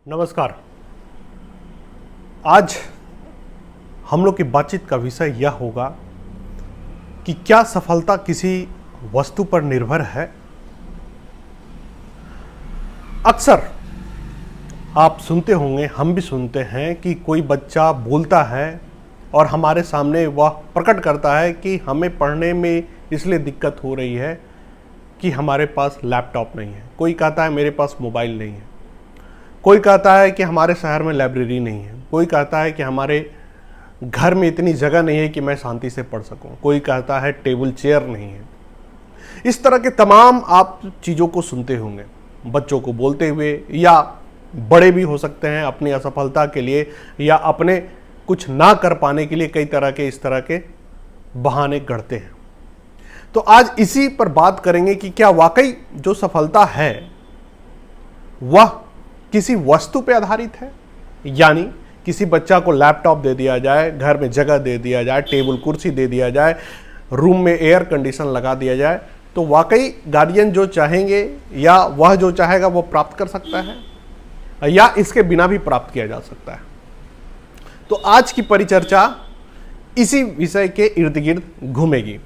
नमस्कार। आज हम लोग की बातचीत का विषय यह होगा कि क्या सफलता किसी वस्तु पर निर्भर है। अक्सर आप सुनते होंगे, हम भी सुनते हैं कि कोई बच्चा बोलता है और हमारे सामने वह प्रकट करता है कि हमें पढ़ने में इसलिए दिक्कत हो रही है कि हमारे पास लैपटॉप नहीं है। कोई कहता है मेरे पास मोबाइल नहीं है। कोई कहता है कि हमारे शहर में लाइब्रेरी नहीं है। कोई कहता है कि हमारे घर में इतनी जगह नहीं है कि मैं शांति से पढ़ सकूं। कोई कहता है टेबल चेयर नहीं है। इस तरह के तमाम आप चीज़ों को सुनते होंगे, बच्चों को बोलते हुए, या बड़े भी हो सकते हैं अपनी असफलता के लिए या अपने कुछ ना कर पाने के लिए कई तरह के इस तरह के बहाने गढ़ते हैं। तो आज इसी पर बात करेंगे कि क्या वाकई जो सफलता है वह किसी वस्तु पे आधारित है, यानी किसी बच्चा को लैपटॉप दे दिया जाए, घर में जगह दे दिया जाए, टेबल कुर्सी दे दिया जाए, रूम में एयर कंडीशन लगा दिया जाए, तो वाकई गार्जियन जो चाहेंगे या वह जो चाहेगा वो प्राप्त कर सकता है या इसके बिना भी प्राप्त किया जा सकता है। तो आज की परिचर्चा इसी विषय के इर्द गिर्द घूमेगी।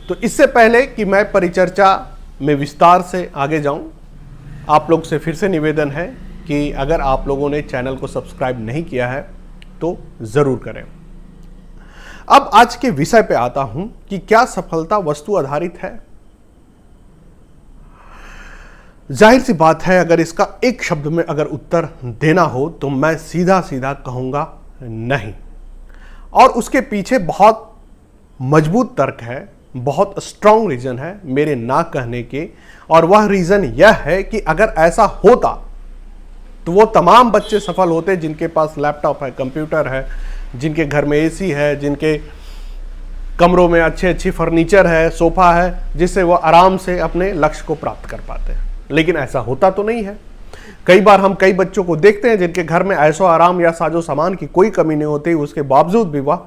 तो इससे पहले कि मैं परिचर्चा में विस्तार से आगे जाऊं, आप लोग से फिर से निवेदन है कि अगर आप लोगों ने चैनल को सब्सक्राइब नहीं किया है तो जरूर करें। अब आज के विषय पे आता हूं कि क्या सफलता वस्तु आधारित है। जाहिर सी बात है, अगर इसका एक शब्द में अगर उत्तर देना हो तो मैं सीधा सीधा कहूंगा नहीं। और उसके पीछे बहुत मजबूत तर्क है, बहुत स्ट्रांग रीजन है मेरे ना कहने के। और वह रीजन यह है कि अगर ऐसा होता तो वो तमाम बच्चे सफल होते जिनके पास लैपटॉप है, कंप्यूटर है, जिनके घर में एसी है, जिनके कमरों में अच्छी फर्नीचर है, सोफा है, जिससे वो आराम से अपने लक्ष्य को प्राप्त कर पाते हैं। लेकिन ऐसा होता तो नहीं है। कई बार हम कई बच्चों को देखते हैं जिनके घर में ऐशो आराम या साजो सामान की कोई कमी नहीं होती, उसके बावजूद भी वह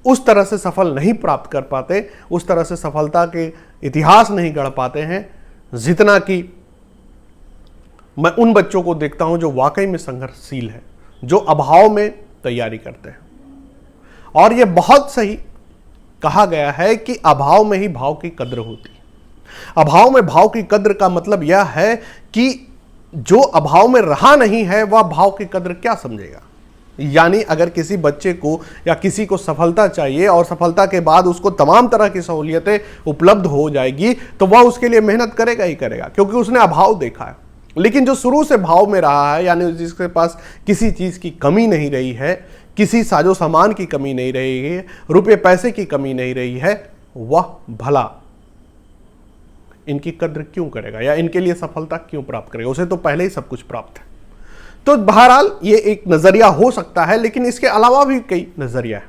उस तरह से सफल नहीं प्राप्त कर पाते, उस तरह से सफलता के इतिहास नहीं गढ़ पाते हैं जितना कि मैं उन बच्चों को देखता हूं जो वाकई में संघर्षशील है, जो अभाव में तैयारी करते हैं। और यह बहुत सही कहा गया है कि अभाव में ही भाव की कद्र होती है। अभाव में भाव की कद्र का मतलब यह है कि जो अभाव में रहा नहीं है वह भाव की कद्र क्या समझेगा। यानी अगर किसी बच्चे को या किसी को सफलता चाहिए और सफलता के बाद उसको तमाम तरह की सहूलियतें उपलब्ध हो जाएगी तो वह उसके लिए मेहनत करेगा ही करेगा, क्योंकि उसने अभाव देखा है। लेकिन जो शुरू से भाव में रहा है, यानी जिसके पास किसी चीज की कमी नहीं रही है, किसी साजो सामान की कमी नहीं रही है, रुपये पैसे की कमी नहीं रही है, वह भला इनकी कद्र क्यों करेगा या इनके लिए सफलता क्यों प्राप्त करेगा। उसे तो पहले ही सब कुछ प्राप्त है। तो बहरहाल ये एक नजरिया हो सकता है, लेकिन इसके अलावा भी कई नजरिया है।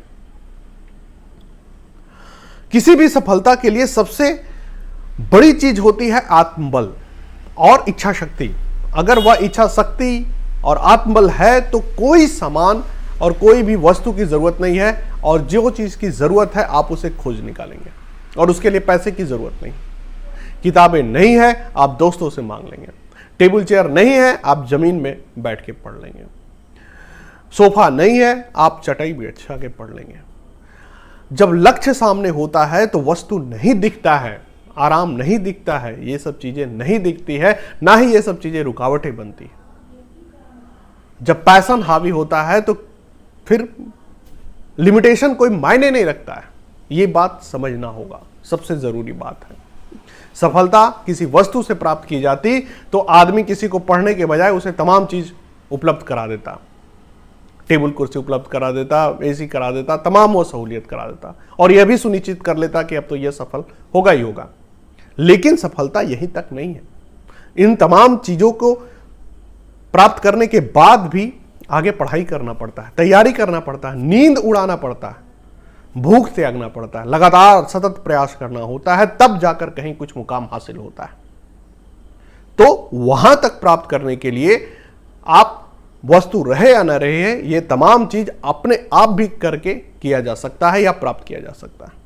किसी भी सफलता के लिए सबसे बड़ी चीज होती है आत्मबल और इच्छा शक्ति। अगर वह इच्छा शक्ति और आत्मबल है तो कोई सामान और कोई भी वस्तु की जरूरत नहीं है, और जो चीज की जरूरत है आप उसे खोज निकालेंगे, और उसके लिए पैसे की जरूरत नहीं। किताबें नहीं है, आप दोस्तों से मांग लेंगे। टेबल चेयर नहीं है, आप जमीन में बैठ के पढ़ लेंगे। सोफा नहीं है, आप चटाई बिछा के पढ़ लेंगे। जब लक्ष्य सामने होता है तो वस्तु नहीं दिखता है, आराम नहीं दिखता है, ये सब चीजें नहीं दिखती है, ना ही ये सब चीजें रुकावटें बनती है। जब पैशन हावी होता है तो फिर लिमिटेशन कोई मायने नहीं रखता है। ये बात समझना होगा, सबसे जरूरी बात है। सफलता किसी वस्तु से प्राप्त की जाती तो आदमी किसी को पढ़ने के बजाय उसे तमाम चीज उपलब्ध करा देता, टेबल कुर्सी उपलब्ध करा देता, एसी करा देता, तमाम वो सहूलियत करा देता, और यह भी सुनिश्चित कर लेता कि अब तो यह सफल होगा ही होगा। लेकिन सफलता यहीं तक नहीं है। इन तमाम चीजों को प्राप्त करने के बाद भी आगे पढ़ाई करना पड़ता है, तैयारी करना पड़ता है, नींद उड़ाना पड़ता है, भूख त्यागना पड़ता है, लगातार सतत प्रयास करना होता है, तब जाकर कहीं कुछ मुकाम हासिल होता है। तो वहां तक प्राप्त करने के लिए आप वस्तु रहे या न रहे, ये तमाम चीज अपने आप भी करके किया जा सकता है या प्राप्त किया जा सकता है।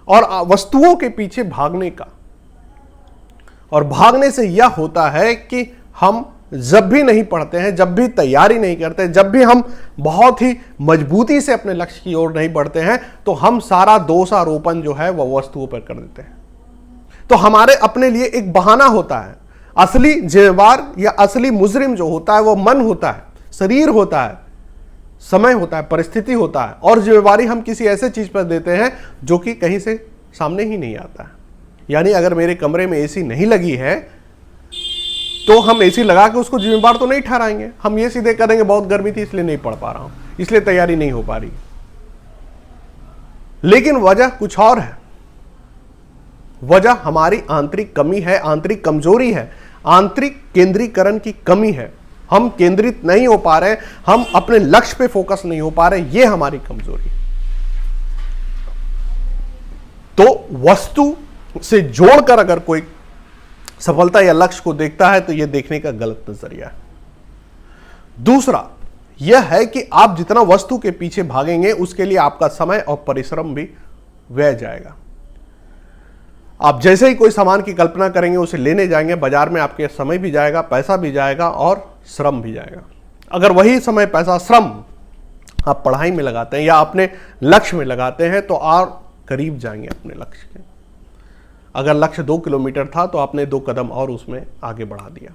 और वस्तुओं के पीछे भागने का, और भागने से यह होता है कि हम जब भी नहीं पढ़ते हैं, जब भी तैयारी नहीं करते, जब भी हम बहुत ही मजबूती से अपने लक्ष्य की ओर नहीं बढ़ते हैं, तो हम सारा दोषारोपण जो है वह वस्तुओं पर कर देते हैं। तो हमारे अपने लिए एक बहाना होता है। असली जिम्मेवार या असली मुजरिम जो होता है वो मन होता है, शरीर होता है, समय होता है, परिस्थिति होता है, और जिम्मेवारी हम किसी ऐसे चीज पर देते हैं जो कि कहीं से सामने ही नहीं आता है। यानी अगर मेरे कमरे में एसी नहीं लगी है तो हम एसी लगा के उसको जिम्मेवार तो नहीं ठहराएंगे। हम ये सीधे करेंगे बहुत गर्मी थी इसलिए नहीं पढ़ पा रहा हूं, इसलिए तैयारी नहीं हो पा रही। लेकिन वजह कुछ और है। वजह हमारी आंतरिक कमी है, आंतरिक कमजोरी है, आंतरिक केंद्रीकरण की कमी है। हम केंद्रित नहीं हो पा रहे, हम अपने लक्ष्य पे फोकस नहीं हो पा रहे, ये हमारी कमजोरी। तो वस्तु से जोड़कर अगर कोई सफलता या लक्ष्य को देखता है तो यह देखने का गलत नजरिया है। दूसरा यह है कि आप जितना वस्तु के पीछे भागेंगे उसके लिए आपका समय और परिश्रम भी व्यय जाएगा। आप जैसे ही कोई सामान की कल्पना करेंगे, उसे लेने जाएंगे, बाजार में आपके समय भी जाएगा, पैसा भी जाएगा और श्रम भी जाएगा। अगर वही समय, पैसा, श्रम आप पढ़ाई में लगाते हैं या अपने लक्ष्य में लगाते हैं तो और करीब जाएंगे अपने लक्ष्य के। अगर लक्ष्य 2 किलोमीटर था तो आपने 2 कदम और उसमें आगे बढ़ा दिया।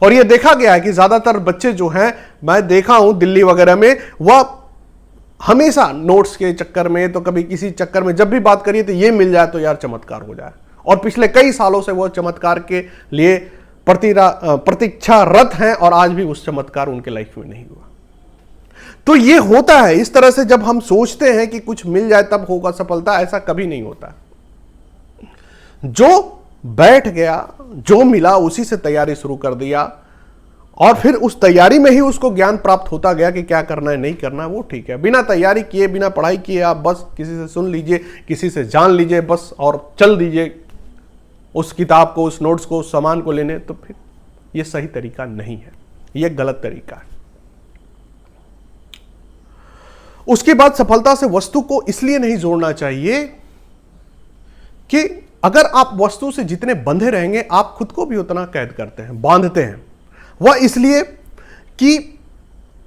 और यह देखा गया है कि ज्यादातर बच्चे जो हैं, मैं देखा हूं दिल्ली वगैरह में, वह हमेशा नोट्स के चक्कर में, तो कभी किसी चक्कर में, जब भी बात करिए तो ये मिल जाए तो यार चमत्कार हो जाए। और पिछले कई सालों से वो चमत्कार के लिए प्रतीक्षारत हैं और आज भी उस चमत्कार उनके लाइफ में नहीं हुआ। तो ये होता है इस तरह से, जब हम सोचते हैं कि कुछ मिल जाए तब होगा सफलता, ऐसा कभी नहीं होता। जो बैठ गया, जो मिला उसी से तैयारी शुरू कर दिया और फिर उस तैयारी में ही उसको ज्ञान प्राप्त होता गया कि क्या करना है, नहीं करना है, वो ठीक है। बिना तैयारी किए, बिना पढ़ाई किए आप बस किसी से सुन लीजिए, किसी से जान लीजिए बस और चल दीजिए उस किताब को, उस नोट्स को, उस सामान को लेने, तो फिर ये सही तरीका नहीं है, ये गलत तरीका है। उसके बाद सफलता से वस्तु को इसलिए नहीं जोड़ना चाहिए कि अगर आप वस्तु से जितने बंधे रहेंगे आप खुद को भी उतना कैद करते हैं, बांधते हैं। वह इसलिए कि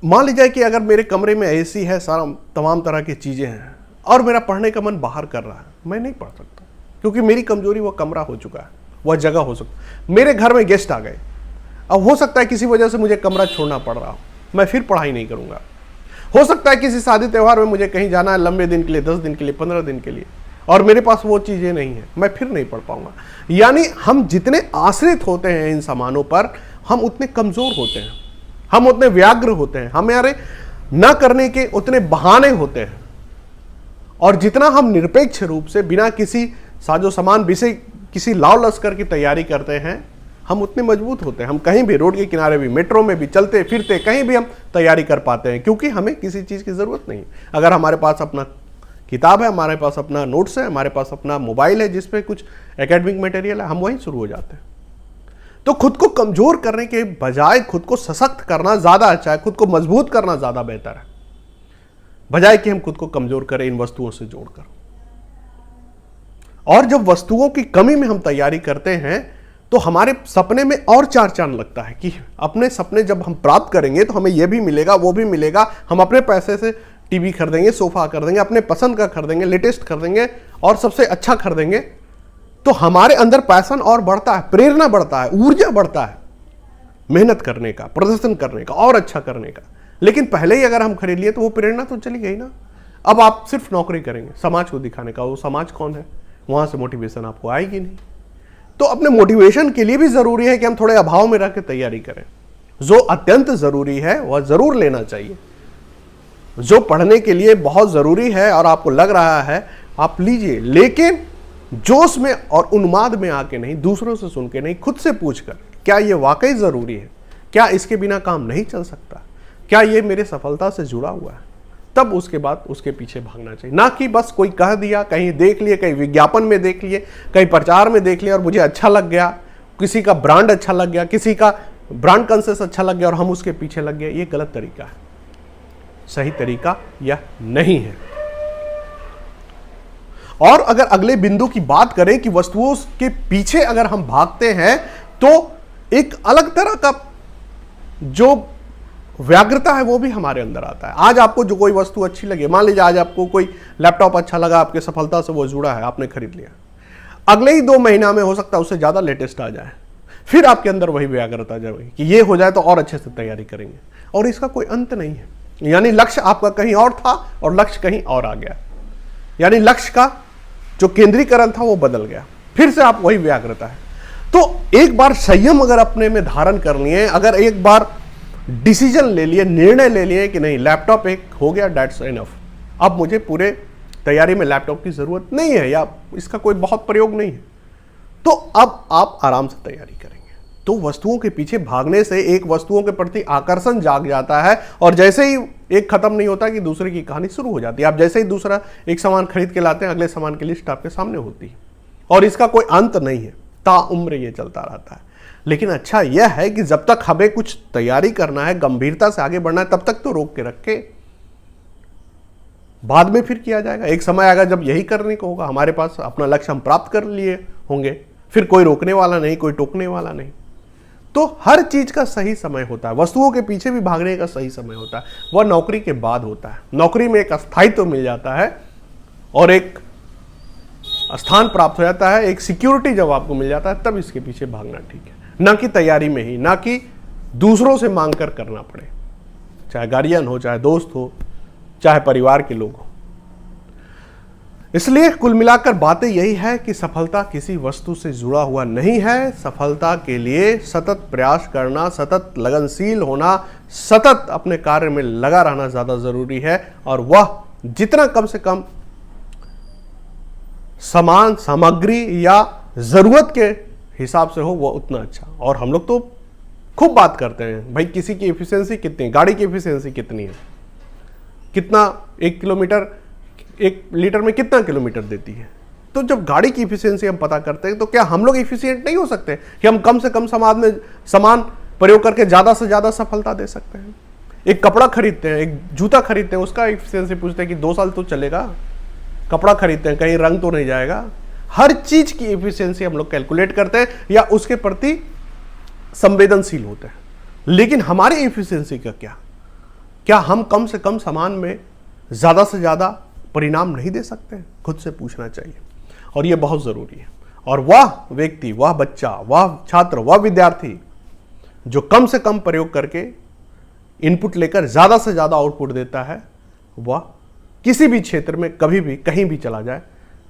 मान लीजिए कि अगर मेरे कमरे में एसी है, सारा तमाम तरह की चीजें हैं और मेरा पढ़ने का मन बाहर कर रहा है, मैं नहीं पढ़ सकता क्योंकि मेरी कमजोरी वह कमरा हो चुका है, वह जगह हो सकता। मेरे घर में गेस्ट आ गए, अब हो सकता है किसी वजह से मुझे कमरा छोड़ना पड़ रहा हो, मैं फिर पढ़ाई नहीं करूंगा। हो सकता है किसी शादी त्यौहार में मुझे कहीं जाना है लंबे दिन के लिए, 10 दिन के लिए, 15 दिन के लिए, और मेरे पास वो चीजें नहीं है, मैं फिर नहीं पढ़ पाऊंगा। यानी हम जितने आश्रित होते हैं इन सामानों पर, हम उतने कमजोर होते हैं, हम उतने व्याग्र होते हैं, हमारे न करने के उतने बहाने होते हैं। और जितना हम निरपेक्ष रूप से बिना किसी साजो सामान विषय किसी लाव लश्कर की तैयारी करते हैं, हम उतने मजबूत होते हैं। हम कहीं भी, रोड के किनारे भी, मेट्रो में भी, चलते फिरते कहीं भी हम तैयारी कर पाते हैं क्योंकि हमें किसी चीज की जरूरत नहीं। अगर हमारे पास अपना किताब है, हमारे पास अपना नोट्स है, हमारे पास अपना मोबाइल है जिसपे कुछ एकेडमिक मटेरियल है, हम वहीं शुरू हो जाते हैं। तो खुद को कमजोर करने के बजाय खुद को सशक्त करना ज्यादा अच्छा है, खुद को मजबूत करना ज्यादा बेहतर है, बजाय कि हम खुद को कमजोर करें इन वस्तुओं से जोड़कर। और जब वस्तुओं की कमी में हम तैयारी करते हैं तो हमारे सपने में और चार चांद लगता है कि अपने सपने जब हम प्राप्त करेंगे तो हमें यह भी मिलेगा, वो भी मिलेगा, हम अपने पैसे से टीवी खरीदेंगे, सोफा खरीदेंगे, अपने पसंद का खरीदेंगे, लेटेस्ट खरीदेंगे और सबसे अच्छा खरीदेंगे। तो हमारे अंदर पैशन और बढ़ता है, प्रेरणा बढ़ता है, ऊर्जा बढ़ता है मेहनत करने का, प्रदर्शन करने का और अच्छा करने का। लेकिन पहले ही अगर हम खरीद लिए तो वो प्रेरणा तो चली गई ना। अब आप सिर्फ नौकरी करेंगे समाज को दिखाने का, वो समाज कौन है, वहां से मोटिवेशन आपको आएगी नहीं। तो अपने मोटिवेशन के लिए भी जरूरी है कि हम थोड़े अभाव में रह के तैयारी करें। जो अत्यंत जरूरी है वह जरूर लेना चाहिए, जो पढ़ने के लिए बहुत जरूरी है और आपको लग रहा है आप लीजिए, लेकिन जोश में और उन्माद में आके नहीं, दूसरों से सुन के नहीं, खुद से पूछकर क्या यह वाकई जरूरी है, क्या इसके बिना काम नहीं चल सकता, क्या यह मेरे सफलता से जुड़ा हुआ है, तब उसके बाद उसके पीछे भागना चाहिए। ना कि बस कोई कह दिया, कहीं देख लिए, कहीं विज्ञापन में देख लिए, कहीं प्रचार में देख लिया और मुझे अच्छा लग गया, किसी का ब्रांड अच्छा लग गया, किसी का ब्रांड कॉन्शियस अच्छा लग गया और हम उसके पीछे लग गए। ये गलत तरीका है, सही तरीका यह नहीं है। और अगर अगले बिंदु की बात करें कि वस्तुओं के पीछे अगर हम भागते हैं तो एक अलग तरह का जो व्याग्रता है वो भी हमारे अंदर आता है। आज आपको जो कोई वस्तु अच्छी लगे, मान लीजिए आज आपको कोई लैपटॉप अच्छा लगा, आपके सफलता से वो जुड़ा है, आपने खरीद लिया, अगले ही 2 महीना में हो सकता है उससे ज्यादा लेटेस्ट आ जाए, फिर आपके अंदर वही व्याग्रता जाएगी कि ये हो जाए तो और अच्छे से तैयारी करेंगे, और इसका कोई अंत नहीं है। यानी लक्ष्य आपका कहीं और था और लक्ष्य कहीं और आ गया, यानी लक्ष्य का जो केंद्रीकरण था वो बदल गया, फिर से आप वही व्याग्रता है। तो एक बार संयम अगर अपने में धारण करनी है, अगर एक बार डिसीजन ले लिए, निर्णय ले लिए कि नहीं लैपटॉप एक हो गया, दैट्स इनफ, अब मुझे पूरे तैयारी में लैपटॉप की जरूरत नहीं है या इसका कोई बहुत प्रयोग नहीं है, तो अब आप आराम से तैयारी करेंगे। तो वस्तुओं के पीछे भागने से एक वस्तुओं के प्रति आकर्षण जाग जाता है, और जैसे ही एक खत्म नहीं होता कि दूसरे की कहानी शुरू हो जाती है। आप जैसे ही दूसरा एक सामान खरीद के लाते हैं, अगले सामान की लिस्ट आपके सामने होती है, और इसका कोई अंत नहीं है, ताउम्र ये चलता रहता है। लेकिन अच्छा यह है कि जब तक हमें कुछ तैयारी करना है, गंभीरता से आगे बढ़ना है, तब तक तो रोक के रखे, बाद में फिर किया जाएगा। एक समय आएगा जब यही करने को होगा, हमारे पास अपना लक्ष्य हम प्राप्त कर लिए होंगे, फिर कोई रोकने वाला नहीं, कोई टोकने वाला नहीं। तो हर चीज का सही समय होता है, वस्तुओं के पीछे भी भागने का सही समय होता है, वह नौकरी के बाद होता है। नौकरी में एक स्थायित्व मिल जाता है और एक स्थान प्राप्त हो जाता है, एक सिक्योरिटी जब आपको मिल जाता है, तब इसके पीछे भागना ठीक है, ना कि तैयारी में ही, ना कि दूसरों से मांग कर करना पड़े, चाहे गार्जियन हो, चाहे दोस्त हो, चाहे परिवार के लोग हो। इसलिए कुल मिलाकर बातें यही है कि सफलता किसी वस्तु से जुड़ा हुआ नहीं है। सफलता के लिए सतत प्रयास करना, सतत लगनशील होना, सतत अपने कार्य में लगा रहना ज्यादा जरूरी है, और वह जितना कम से कम सामान सामग्री या जरूरत के हिसाब से हो वो उतना अच्छा। और हम लोग तो खूब बात करते हैं भाई किसी की एफिशिएंसी कितनी, गाड़ी की एफिशिएंसी कितनी है, कितना 1 किलोमीटर 1 लीटर में कितना किलोमीटर देती है। तो जब गाड़ी की एफिशिएंसी हम पता करते हैं तो क्या हम लोग एफिशिएंट नहीं हो सकते कि हम कम से कम सामान प्रयोग करके ज्यादा से ज्यादा सफलता दे सकते हैं। एक कपड़ा खरीदते हैं, एक जूता खरीदते हैं, उसका एफिशिएंसी पूछते हैं कि 2 साल तो चलेगा। कपड़ा खरीदते हैं, कहीं रंग तो नहीं जाएगा। हर चीज की एफिशिएंसी हम लोग कैलकुलेट करते हैं या उसके प्रति संवेदनशील होते हैं। लेकिन हमारी एफिशिएंसी का क्या हम कम से कम सामान में ज्यादा से ज्यादा परिणाम नहीं दे सकते? खुद से पूछना चाहिए, और यह बहुत जरूरी है। और वह व्यक्ति, वह बच्चा, वह छात्र, वह विद्यार्थी जो कम से कम प्रयोग करके इनपुट लेकर ज्यादा से ज्यादा आउटपुट देता है, वह किसी भी क्षेत्र में कभी भी कहीं भी चला जाए,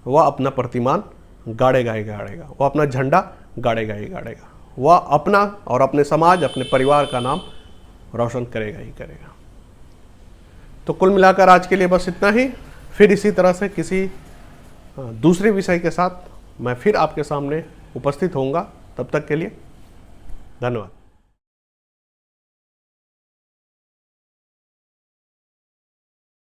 वह अपना प्रतिमान गाड़ेगा ही गाड़ेगा, वह अपना झंडा गाड़ेगा ही गाड़ेगा, वह अपना और अपने समाज, अपने परिवार का नाम रोशन करेगा ही करेगा। तो कुल मिलाकर आज के लिए बस इतना ही। फिर इसी तरह से किसी दूसरे विषय के साथ मैं फिर आपके सामने उपस्थित होऊंगा। तब तक के लिए धन्यवाद।